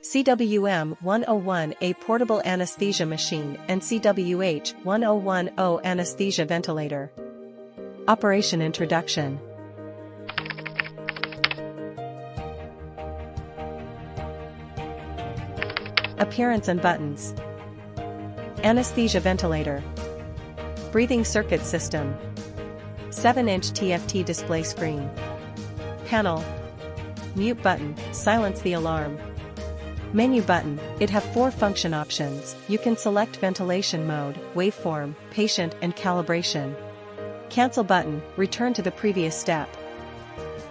CWM-101, a portable anesthesia machine, and CWH-1010 anesthesia ventilator. Operation Introduction. Appearance and buttons. Anesthesia ventilator. Breathing circuit system. 7-inch TFT display screen. Panel. Mute button, silence the alarm. Menu button, it have 4 function options. You can select ventilation mode, waveform, patient and calibration. Cancel button, return to the previous step.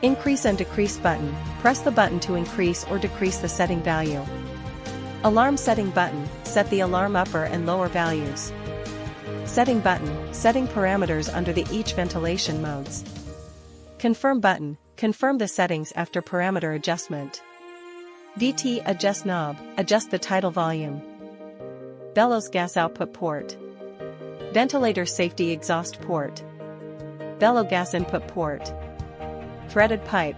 Increase and decrease button, press the button to increase or decrease the setting value. Alarm setting button, set the alarm upper and lower values. Setting button, setting parameters under each ventilation modes. Confirm button, confirm the settings after parameter adjustment. VT adjust knob, adjust the tidal volume. Bellows gas output port. Ventilator safety exhaust port. Bellow gas input port. Threaded pipe.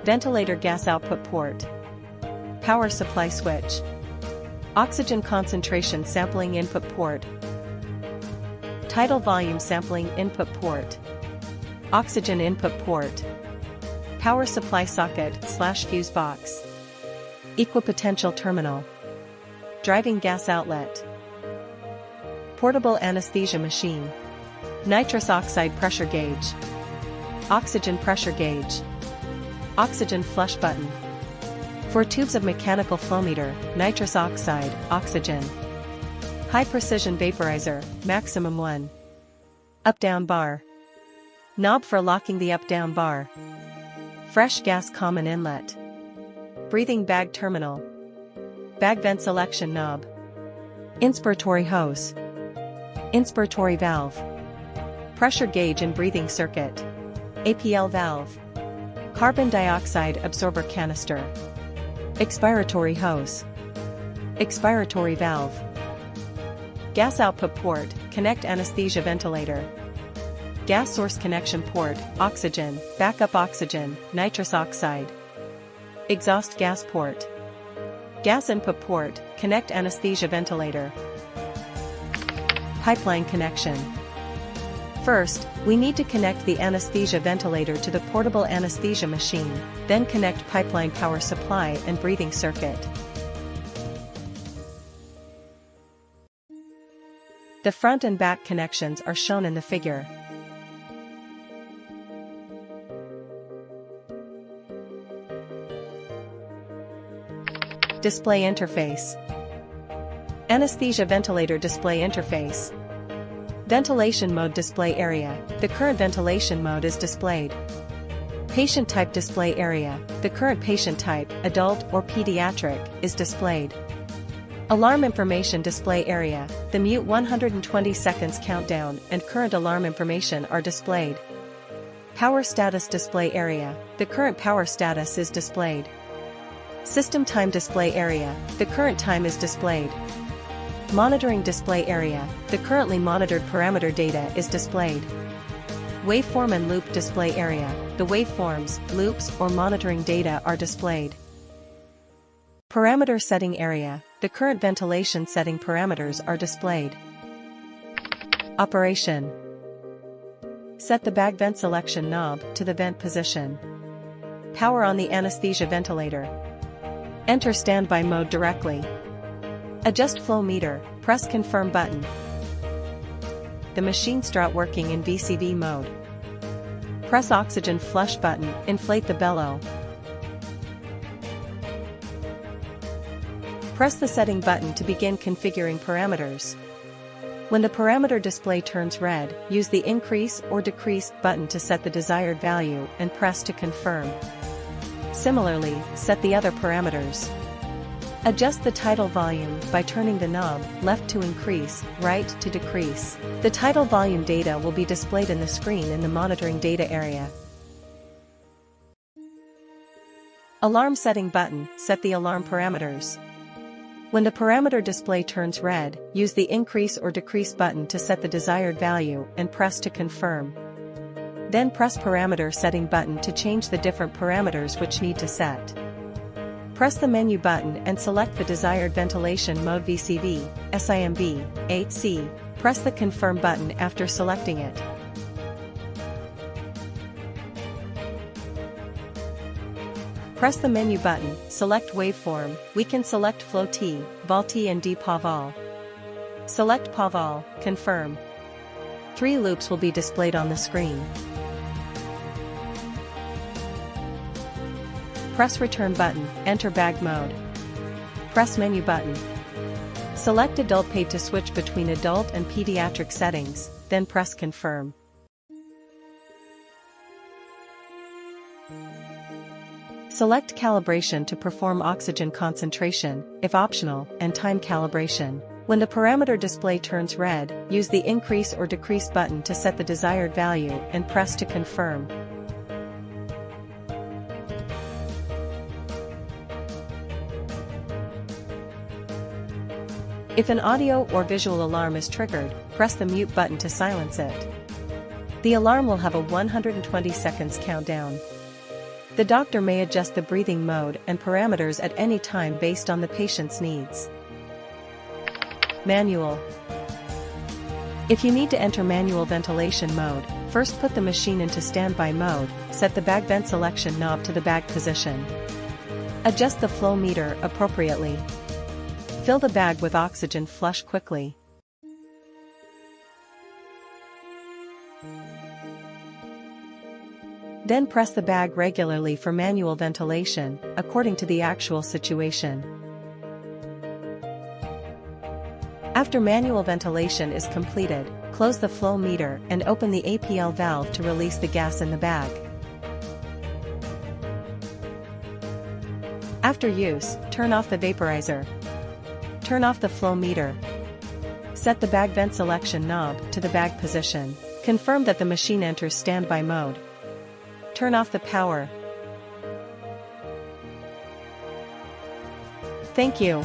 Ventilator gas output port. Power supply switch. Oxygen concentration sampling input port. Tidal volume sampling input port. Oxygen input port. Power supply socket/fuse box. Equipotential terminal. Driving gas outlet. Portable anesthesia machine. Nitrous oxide pressure gauge. Oxygen pressure gauge. Oxygen flush button. 4 tubes of mechanical flow meter, nitrous oxide, oxygen. High precision vaporizer, maximum 1. Up-down bar. Knob for locking the up-down bar. Fresh gas common inlet. Breathing bag terminal. Bag vent selection knob. Inspiratory hose. Inspiratory valve. Pressure gauge and breathing circuit. APL valve. Carbon dioxide absorber canister. Expiratory hose. Expiratory valve. Gas output port, connect anesthesia ventilator. Gas source connection port, oxygen, backup oxygen, nitrous oxide. Exhaust gas port. Gas input port, connect anesthesia ventilator. Pipeline connection. First, we need to connect the anesthesia ventilator to the portable anesthesia machine, then connect pipeline power supply and breathing circuit. The front and back connections are shown in the figure. Display interface. Anesthesia ventilator display interface. Ventilation mode display area, the current ventilation mode is displayed. Patient type display area, the current patient type, adult or pediatric, is displayed. Alarm information display area, the mute 120 seconds countdown and current alarm information are displayed. Power status display area, the current power status is displayed. System time display area, the current time is displayed. Monitoring display area, the currently monitored parameter data is displayed. Waveform and loop display area, the waveforms, loops or monitoring data are displayed. Parameter setting area, the current ventilation setting parameters are displayed. Operation. Set the bag vent selection knob to the vent position. Power on the anesthesia ventilator. Enter standby mode directly. Adjust flow meter, press confirm button. The machine start working in VCV mode. Press oxygen flush button, inflate the bellow. Press the setting button to begin configuring parameters. When the parameter display turns red, use the increase or decrease button to set the desired value and press to confirm. Similarly, set the other parameters. Adjust the tidal volume by turning the knob left to increase, right to decrease. The tidal volume data will be displayed in the screen in the monitoring data area. Alarm setting button, set the alarm parameters. When the parameter display turns red, use the increase or decrease button to set the desired value and press to confirm. Then press parameter setting button to change the different parameters which need to set. Press the menu button and select the desired ventilation mode VCV, SIMB, AC. Press the Confirm button after selecting it. Press the menu button, select waveform. We can select Flow T, Vol T and D PA Vol. Select PA Vol, confirm. 3 loops will be displayed on the screen. Press Return button, enter bag mode. Press menu button. Select Adult Pay to switch between adult and pediatric settings, then press Confirm. Select Calibration to perform oxygen concentration, if optional, and time calibration. When the parameter display turns red, use the Increase or Decrease button to set the desired value and press to confirm. If an audio or visual alarm is triggered, press the mute button to silence it. The alarm will have a 120 seconds countdown. The doctor may adjust the breathing mode and parameters at any time based on the patient's needs. Manual. If you need to enter manual ventilation mode, first put the machine into standby mode, set the bag vent selection knob to the bag position. Adjust the flow meter appropriately. Fill the bag with oxygen flush quickly. Then press the bag regularly for manual ventilation, according to the actual situation. After manual ventilation is completed, close the flow meter and open the APL valve to release the gas in the bag. After use, turn off the vaporizer. Turn off the flow meter. Set the bag vent selection knob to the bag position. Confirm that the machine enters standby mode. Turn off the power. Thank you.